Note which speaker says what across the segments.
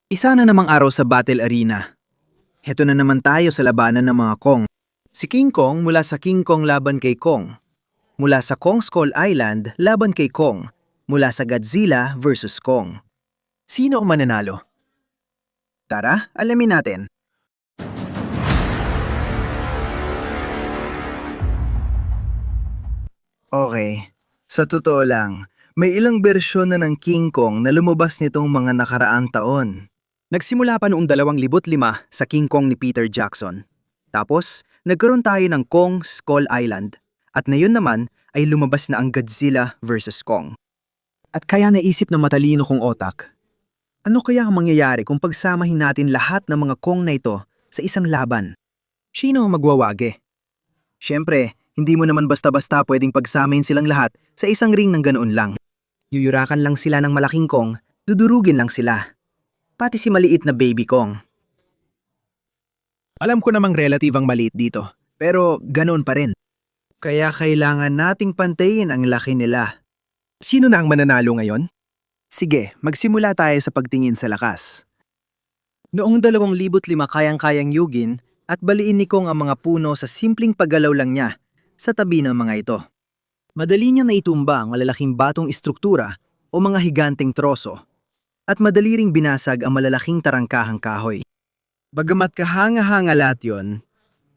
Speaker 1: Isa na namang araw sa Battle Arena. Heto na naman tayo sa labanan ng mga Kong. Si King Kong mula sa King Kong laban kay Kong. Mula sa Kong Skull Island laban kay Kong. Mula sa Godzilla versus Kong. Sino ang mananalo? Tara, alamin natin. Okay, sa totoo lang, may ilang bersyon na ng King Kong na lumabas nitong mga nakaraang taon. Nagsimula pa noong 2005 sa King Kong ni Peter Jackson. Tapos, nagkaroon tayo ng Kong Skull Island. At ngayon naman ay lumabas na ang Godzilla vs. Kong. At kaya naisip ng matalino kong otak, ano kaya ang mangyayari kung pagsamahin natin lahat ng mga Kong na ito sa isang laban? Sino ang magwawagi? Siyempre, hindi mo naman basta-basta pwedeng pagsamahin silang lahat sa isang ring ng ganoon lang. Yuyurakan lang sila ng malaking Kong, dudurugin lang sila. Pati si maliit na baby Kong. Alam ko namang relative ang maliit dito, pero ganoon pa rin. Kaya kailangan nating pantayin ang laki nila. Sino na ang mananalo ngayon? Sige, magsimula tayo sa pagtingin sa lakas. Noong 2005 kayang-kayang yugin at baliin ni Kong ang mga puno sa simpleng paggalaw lang niya sa tabi ng mga ito. Madali niya naitumba ang malalaking batong istruktura o mga higanteng troso at madali ring binasag ang malalaking tarangkahang kahoy. Bagamat kahanga-hanga lahat yun,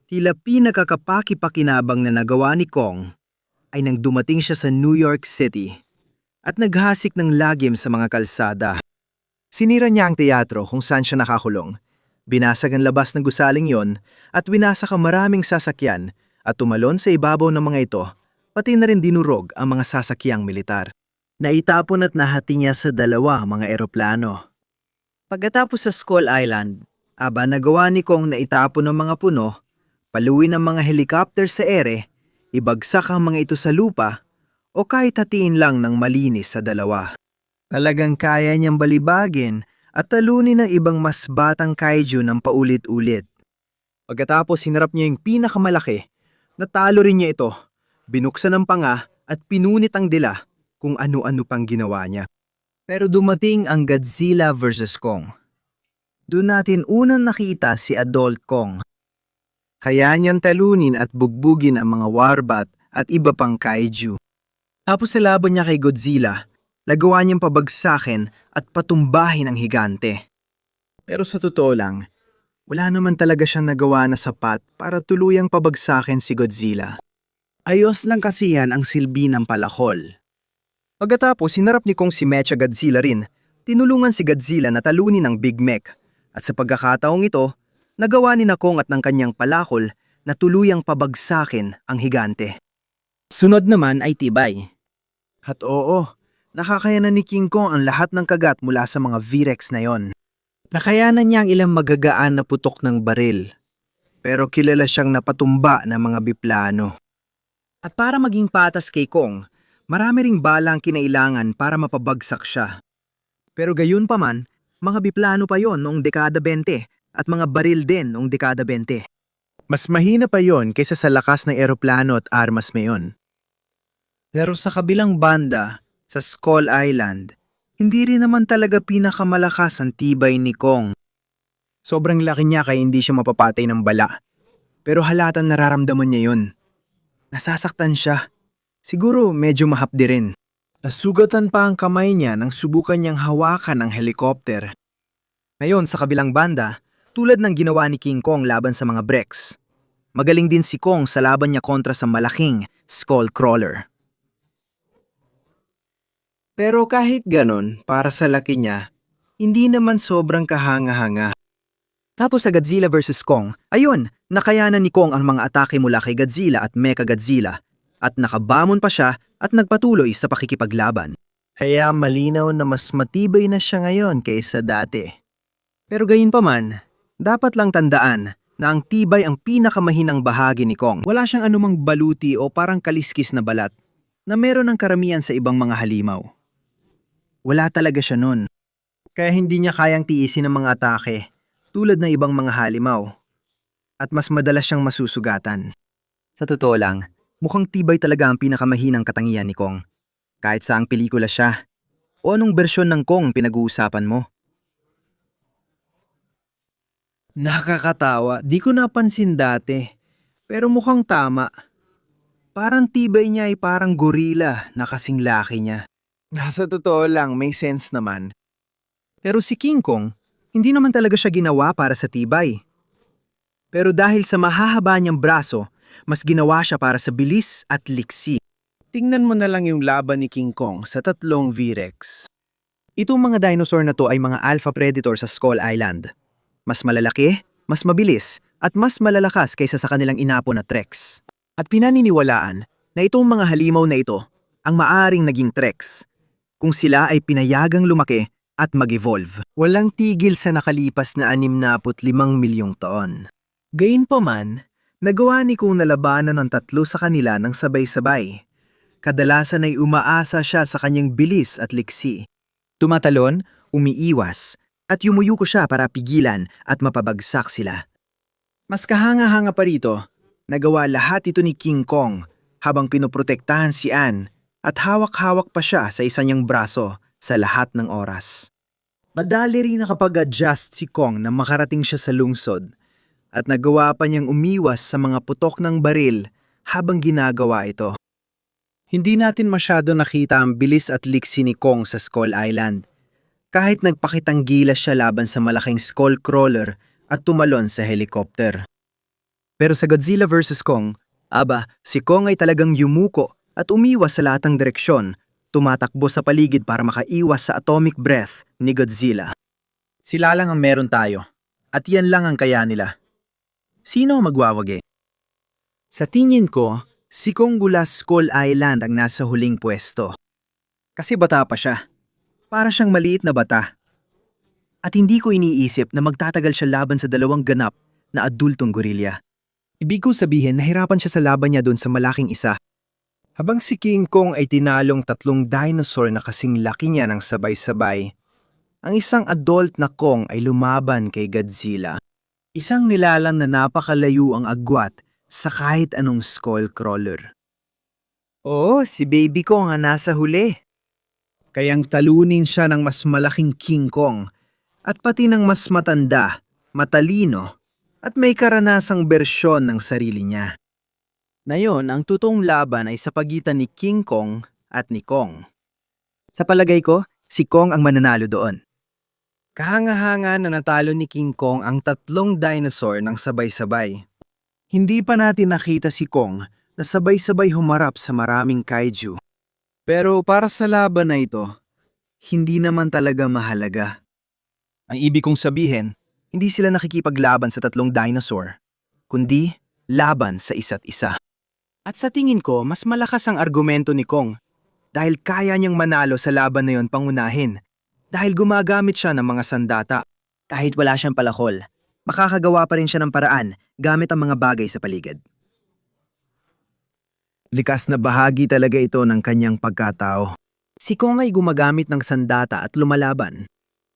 Speaker 1: tila pinakakapaki-pakinabang na nagawa ni Kong ay nang dumating siya sa New York City at naghasik ng lagim sa mga kalsada. Sinira niya ang teatro kung saan siya nakakulong. Binasag ang labas ng gusaling yon at winasak ang maraming sasakyan at tumalon sa ibabaw ng mga ito, pati na rin dinurog ang mga sasakyang militar. Naitapon at nahati niya sa dalawa ang mga eroplano. Pagkatapos sa Skull Island, nagawa ni Kong na itapon ng mga puno, paluin ang mga helicopter sa ere, ibagsak ang mga ito sa lupa, o kahit hatiin lang ng malinis sa dalawa. Talagang kaya niyang balibagin at talunin ng ibang mas batang kaiju ng paulit-ulit. Pagkatapos hinarap niya yung pinakamalaki, natalo rin niya ito, binuksan ang panga at pinunit ang dila kung ano-ano pang ginawa niya. Pero dumating ang Godzilla vs. Kong. Doon natin unang nakita si Adult Kong. Kaya niyang talunin at bugbugin ang mga warbat at iba pang kaiju. Tapos sa laban niya kay Godzilla, nagawa niyang pabagsakin at patumbahin ang higante. Pero sa totoo lang, wala naman talaga siyang nagawa na sapat para tuluyang pabagsakin si Godzilla. Ayos lang kasi yan ang silbi ng palakol. Pagkatapos, sinarap ni Kong si Mecha Godzilla rin. Tinulungan si Godzilla na talunin ng Big Mech. At sa pagkakataong ito, nagawa ni na Kong at ng kanyang palakol na tuluyang pabagsakin ang higante. Sunod naman ay tibay. At oo, nakakayanan ni King Kong ang lahat ng kagat mula sa mga V-Rex na yon. Nakayanan niya ang ilang magagaan na putok ng baril. Pero kilala siyang napatumba ng mga biplano. At para maging patas kay Kong, marami ring bala ang kinailangan para mapabagsak siya. Pero gayon pa man, mga biplano pa yon noong dekada 20 at mga baril din noong dekada 20. Mas mahina pa yon kaysa sa lakas ng eroplano at armas mayon. Pero sa kabilang banda, sa Skull Island, hindi rin naman talaga pinakamalakas ang tibay ni Kong. Sobrang laki niya kaya hindi siya mapapatay ng bala. Pero halatan nararamdaman niya yun. Nasasaktan siya. Siguro medyo mahapdi rin. Nasugatan pa ang kamay niya nang subukan niyang hawakan ang helicopter. Ngayon sa kabilang banda, tulad ng ginawa ni King Kong laban sa mga Brex, magaling din si Kong sa laban niya kontra sa malaking Skullcrawler. Pero kahit ganon, para sa laki niya, hindi naman sobrang kahanga-hanga. Tapos sa Godzilla vs. Kong, ayun, nakayanan ni Kong ang mga atake mula kay Godzilla at Mecha Godzilla at nakabamon pa siya at nagpatuloy sa pakikipaglaban. Kaya malinaw na mas matibay na siya ngayon kaysa dati. Pero gayon pa man, dapat lang tandaan na ang tibay ang pinakamahinang bahagi ni Kong. Wala siyang anumang baluti o parang kaliskis na balat na meron ng karamihan sa ibang mga halimaw. Wala talaga siya nun. Kaya hindi niya kayang tiisin ang mga atake tulad ng ibang mga halimaw. At mas madalas siyang masusugatan. Sa totoo lang, mukhang tibay talaga ang pinakamahinang katangian ni Kong. Kahit saang pelikula siya. O anong bersyon ng Kong pinag-uusapan mo? Nakakatawa, di ko napansin dati. Pero mukhang tama. Parang tibay niya ay parang gorila na kasing laki niya. Nasa totoo lang, may sense naman. Pero si King Kong, hindi naman talaga siya ginawa para sa tibay. Pero dahil sa mahahaba niyang braso, mas ginawa siya para sa bilis at liksi. Tingnan mo na lang yung laban ni King Kong sa tatlong V-Rex. Itong mga dinosaur na to ay mga alpha predator sa Skull Island. Mas malalaki, mas mabilis, at mas malalakas kaysa sa kanilang inapo na T-Rex. At pinaniniwalaan na itong mga halimaw na ito ang maaring naging T-Rex kung sila ay pinayagang lumaki at mag-evolve. Walang tigil sa nakalipas na 65 milyong taon. Gayunpaman, nagawa ni Kung nalabanan ng tatlo sa kanila ng sabay-sabay. Kadalasan ay umaasa siya sa kanyang bilis at liksi. Tumatalon, umiiwas, at yumuyuko siya para pigilan at mapabagsak sila. Mas kahanga-hanga pa rito, nagawa lahat ito ni King Kong habang pinoprotektahan si Anne at hawak-hawak pa siya sa isa niyang braso sa lahat ng oras. Madali rin nakapag-adjust si Kong na makarating siya sa lungsod at nagawa pa niyang umiwas sa mga putok ng baril habang ginagawa ito. Hindi natin masyado nakita ang bilis at liksi ni Kong sa Skull Island. Kahit nagpakitang gilas siya laban sa malaking skull crawler at tumalon sa helicopter. Pero sa Godzilla vs. Kong, si Kong ay talagang yumuko at umiwas sa lahat ng direksyon, tumatakbo sa paligid para makaiwas sa atomic breath ni Godzilla. Sila lang ang meron tayo, at yan lang ang kaya nila. Sino ang magwawagi? Sa tingin ko, si Kong mula Skull Island ang nasa huling pwesto. Kasi bata pa siya. Para siyang maliit na bata. At hindi ko iniisip na magtatagal siya laban sa dalawang ganap na adultong gorilla. Ibig ko sabihin nahirapan siya sa laban niya doon sa malaking isa. Habang si King Kong ay tinalong tatlong dinosaur na kasing laki niya ng sabay-sabay, ang isang adult na Kong ay lumaban kay Godzilla. Isang nilalang na napakalayo ang agwat sa kahit anong skull crawler. Oo, si Baby Kong ang nasa huli. Kayang talunin siya ng mas malaking King Kong at pati ng mas matanda, matalino at may karanasang bersyon ng sarili niya. Ngayon, ang totoong laban ay sa pagitan ni King Kong at ni Kong. Sa palagay ko, si Kong ang mananalo doon. Kahanga-hanga na natalo ni King Kong ang tatlong dinosaur ng sabay-sabay. Hindi pa natin nakita si Kong na sabay-sabay humarap sa maraming kaiju. Pero para sa laban na ito, hindi naman talaga mahalaga. Ang ibig kong sabihin, hindi sila nakikipaglaban sa tatlong dinosaur, kundi laban sa isa't isa. At sa tingin ko, mas malakas ang argumento ni Kong dahil kaya niyang manalo sa laban na yon pangunahin dahil gumagamit siya ng mga sandata. Kahit wala siyang palakol, makakagawa pa rin siya ng paraan gamit ang mga bagay sa paligid. Likas na bahagi talaga ito ng kanyang pagkatao. Si Kong ay gumagamit ng sandata at lumalaban.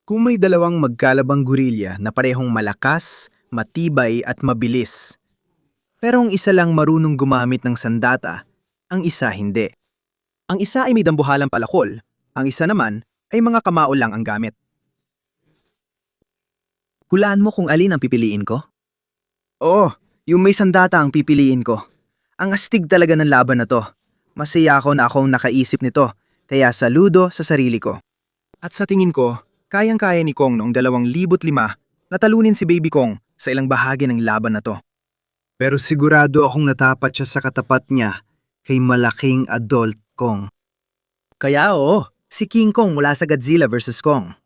Speaker 1: Kung may dalawang magkalabang gorilla na parehong malakas, matibay at mabilis. Pero ang isa lang marunong gumamit ng sandata, ang isa hindi. Ang isa ay may dambuhalang palakol, ang isa naman ay mga kamao lang ang gamit. Hulaan mo kung alin ang pipiliin ko? Oo, yung may sandata ang pipiliin ko. Ang astig talaga ng laban na to. Masaya ako na akong nakaisip nito, kaya saludo sa sarili ko. At sa tingin ko, kayang-kaya ni Kong noong 2005 na talunin si Baby Kong sa ilang bahagi ng laban na to. Pero sigurado akong natapat siya sa katapat niya kay malaking adult Kong. Kaya oo, si King Kong mula sa Godzilla vs. Kong.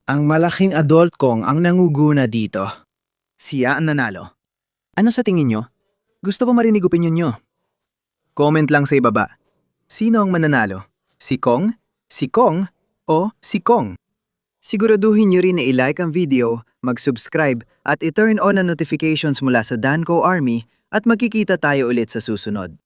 Speaker 1: Ang malaking adult Kong ang nanguguna dito. Siya ang nanalo. Ano sa tingin nyo? Gusto ko marinig opinyon nyo. Comment lang sa ibaba. Sino ang mananalo? Si Kong? Si Kong? O si Kong? Siguraduhin nyo rin na i-like ang video, mag-subscribe at i-turn on ang notifications mula sa Danco Army at magkikita tayo ulit sa susunod.